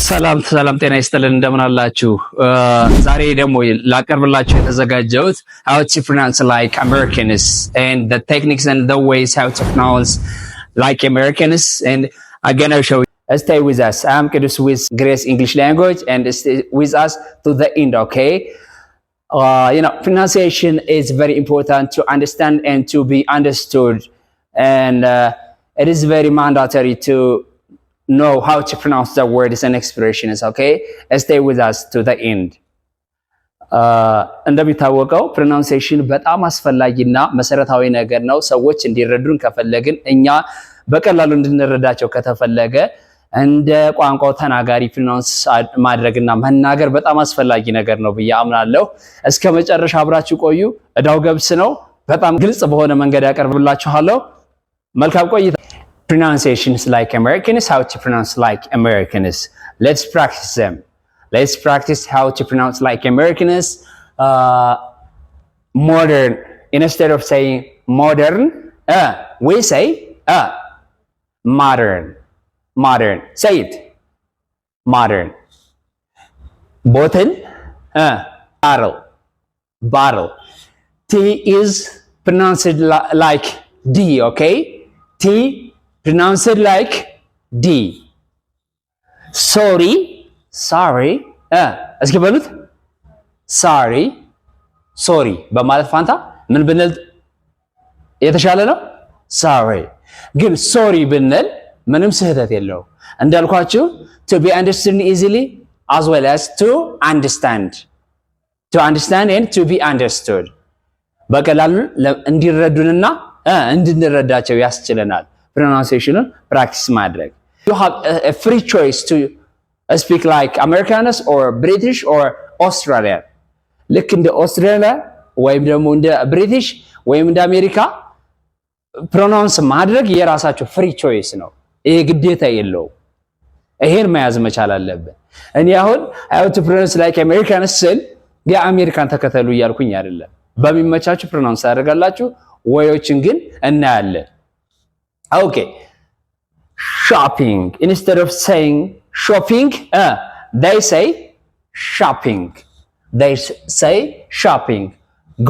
ሰላም ጤና ይስጥልን እንደምን አላችሁ? ዛሬ ደግሞ ላቀርብላችሁ የተዘጋጀሁት how to pronounce like Americans and the techniques and the ways how to pronounce like Americans, and I'm gonna show you. Stay with us. I'm Kidus with Grace English Language, and stay with us to the end, okay? Pronunciation is very important to understand and to be understood, and it is very mandatory to know how to pronounce the words and expressions, okay? Stay with us to the end. እንደሚታወቀው pronunciation በጣም አስፈላጊና መሰረታዊ ነገር ነው። ሰዎች እንዲረዱን ከፈለግን እኛ በቀላሉ እንድንረዳቸው ከተፈለገ እንደ ቋንቋው ተናጋሪ pronounce ማድረግና መናገር በጣም አስፈላጊ ነገር ነው ብዬ አምናለሁ። እስከ መጨረሻ አብራችሁ ቆዩ። እዳው ገብስ ነው። በጣም ግልጽ በሆነ መንገድ ያቀርብላችኋለሁ። መልካም ቆይታ። Pronunciations like Americans, how to pronounce like Americans. Let's practice them. Let's practice how to pronounce like Americans. Modern. Instead of saying modern, we say modern. Modern. Say it. Modern. Bottle, bottle. Bottle. T is pronounced like D, okay? T pronounced like D. Sorry. እስኪ በሉት sorry በማለት ፋንታ ምን ብንል የተሻለ ነው? sorry። ግን sorry ብንል ምንም ስህተት የለው። እንዳልኳችሁ to be understood easily as well as to understand and to be understood በቀላሉ እንዲረዱንና እንድንረዳቸው ያስችለናል። pronunciation practice ማድረግ. You have a free choice to speak like Americans or British or Australian. ልክ እንደ ኦስትራሊያ ወይም ደግሞ እንደ ብሪቲሽ ወይም እንደ አሜሪካ ፕሮናንስ ማድረግ የራሳቸው ፍሪ ቾይስ ነው። ይሄ ግዴታ የለውም። ይሄን መያዝ መቻል አለብን። እኔ አሁን how to pronounce like Americans ስል የአሜሪካን ተከተሉ እያልኩኝ አይደለም። በሚመቻችሁ ፕሮናንስ ታደርጋላችሁ። ወዮችን ግን እናያለን። Okay. Shopping. Instead of saying shopping, they say shopping. They say shopping.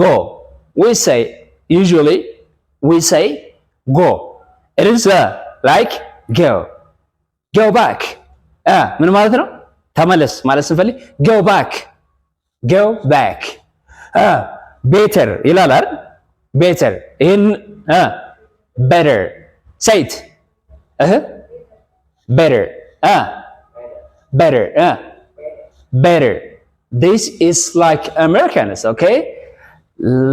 Go. Usually we say go. It is like go. Go back. ምን ማለት ነው? ተመለስ ማለት ስንፈልግ go back. Go back. Better ይላል አይደል? Better. Better. Say it. Better. Better. This is like Americans, okay?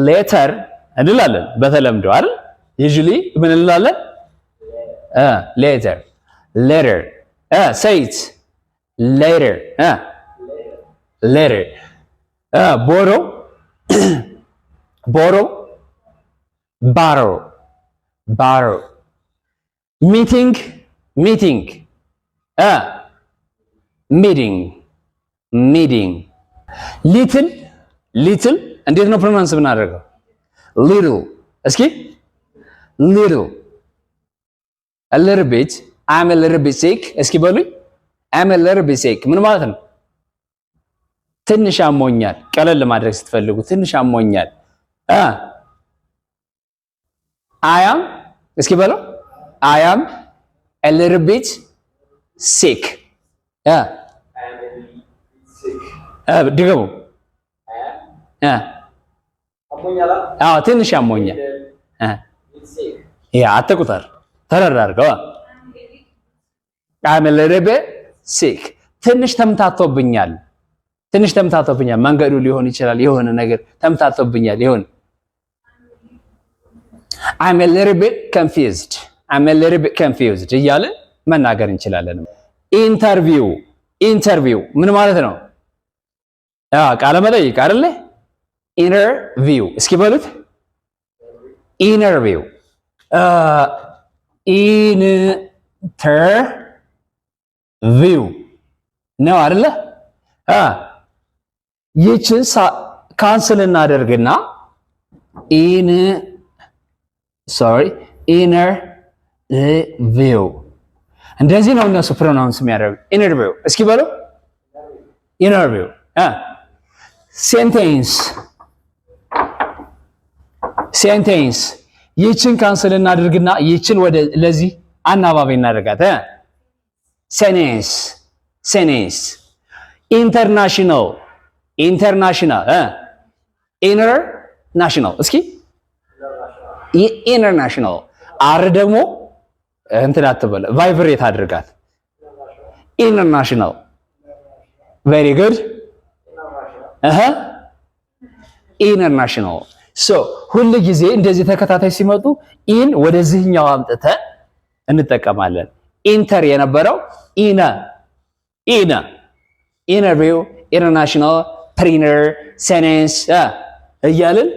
Later እንላለን በተለምዶ አይደል? Usually ምን እንላለን? Later. Say it. Later. Later. Borrow. Borrow. Meeting. Meeting. Little. እንዴት ነው ፕሮናንስ ብናደርገው? Little. እስኪ little. A little bit. I'm a little bit sick. እስኪ በሉኝ I'm a little bit sick ምን ማለት ነው? ትንሽ አሞኛል። ቀለል ለማድረግ ስትፈልጉ ትንሽ አሞኛል። I am እስኪ በለው I am a little bit sick. I am a little bit sick. ድገሙ። ትንሽ አሞኛል። አትቁጠር። ተረዳ አድርገው። I am a little bit sick. ትንሽ ተምታቶብኛል። መንገዱ ሊሆን ይችላል። የሆነ ነገር ተምታቶብኛል። I'm a little bit confused እያለ መናገር እንችላለን። ኢንተርቪው ምን ማለት ነው? ቃለ መጠይቅ አይደለ? ኢንተርቪው እስኪ በሉት ኢንተርቪው ነው አይደለ? ይችን ካንስል እናደርግና interview እንደዚህ ነው እነሱ ፕሮናውንስ የሚያደርጉ። ኢንተርቪው እስኪ በሉ ኢንተርቪው። ሴንቴንስ ይችን ካንስል እናድርግና ይችን ወደ ለዚህ አናባቢ እናደርጋት። ሴኔንስ ኢንተርናሽናል ኢንተርናሽናል እስኪ ኢንተርናሽናል አር ደግሞ እንትን አትበለ ቫይብሬት አድርጋት። ኢንተርናሽናል ቬሪ ጉድ ኢንተርናሽናል። ሶ ሁሉ ጊዜ እንደዚህ ተከታታይ ሲመጡ ኢን ወደዚህኛው አምጥተ እንጠቀማለን። ኢንተር የነበረው ኢንተርቪው፣ ኢንተርናሽናል፣ ፕሪነር፣ ሴኔንስ እያልን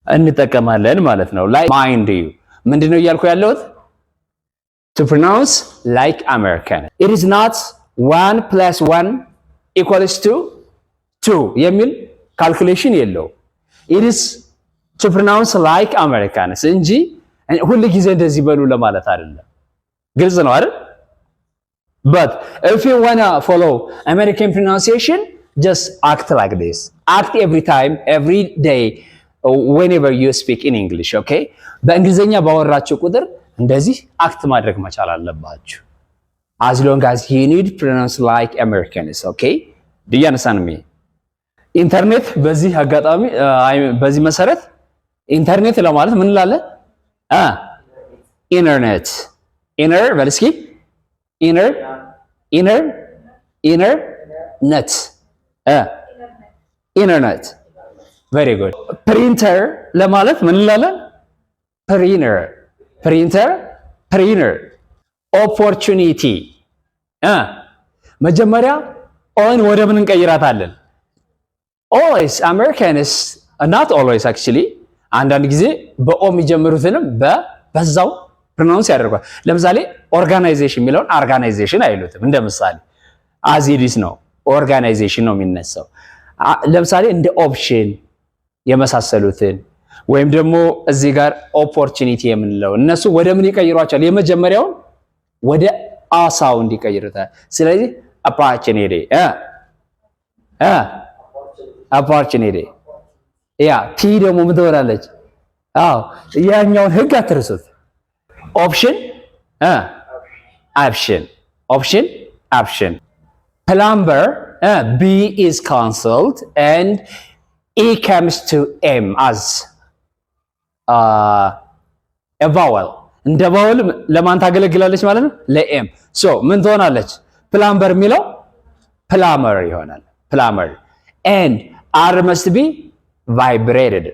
እንጠቀማለን ማለት ነው። ላይ ማይንድ ዩ ምንድነው እያልኩ ያለሁት? to pronounce like American. It is not 1 + 1 = 2 የሚል ካልኩሌሽን የለው። It is to pronounce like Americans እንጂ ሁሉ ጊዜ እንደዚህ በሉ ለማለት አይደለም። ግልጽ ነው አይደል? But if you wanna follow American pronunciation, just act like this. Act every time, every day, whenever you speak in English, okay? በእንግሊዘኛ ባወራችሁ ቁጥር እንደዚህ አክት ማድረግ መቻል አለባችሁ። as long as you need pronounce like Americans, okay? do you understand me? ኢንተርኔት በዚህ አጋጣሚ በዚህ መሰረት ኢንተርኔት ለማለት ምን እንላለን? ኢንተርኔት ኢነር በልስኪ ኢነር ነት ኢንተርኔት ቬሪ ጉድ። ፕሪንተር ለማለት ምን እንላለን? ፕሪንተር ኦፖርቹኒቲ መጀመሪያ ኦን ወደ ምን እንቀይራታለን? always Americans not always actually አንዳንድ ጊዜ በኦ የሚጀምሩትንም በዛው ፕሮናውንስ ያደርጓል። ለምሳሌ ኦርጋናይዜሽን የሚለውን ኦርጋናይዜሽን አይሉትም። እንደ ምሳሌ አዚዲስ ነው ኦርጋናይዜሽን ነው የሚነሳው። ለምሳሌ እንደ ኦፕሽን የመሳሰሉትን ወይም ደግሞ እዚህ ጋር ኦፖርቹኒቲ የምንለው እነሱ ወደ ምን ይቀይሯቸዋል? የመጀመሪያውን ወደ አሳው እንዲቀይሩታል። ስለዚህ opportunity ያ ቲ ደግሞ ምን ትሆናለች? አዎ ያኛውን ህግ አትርሱት። option plumber B is cancelled and E comes to M as a vowel እንደ vowel ለማን ታገለግላለች ማለት ነው? ለኤም ሶ ምን ትሆናለች? plumber የሚለው plumber ይሆናል። plumber and R must be vibrated.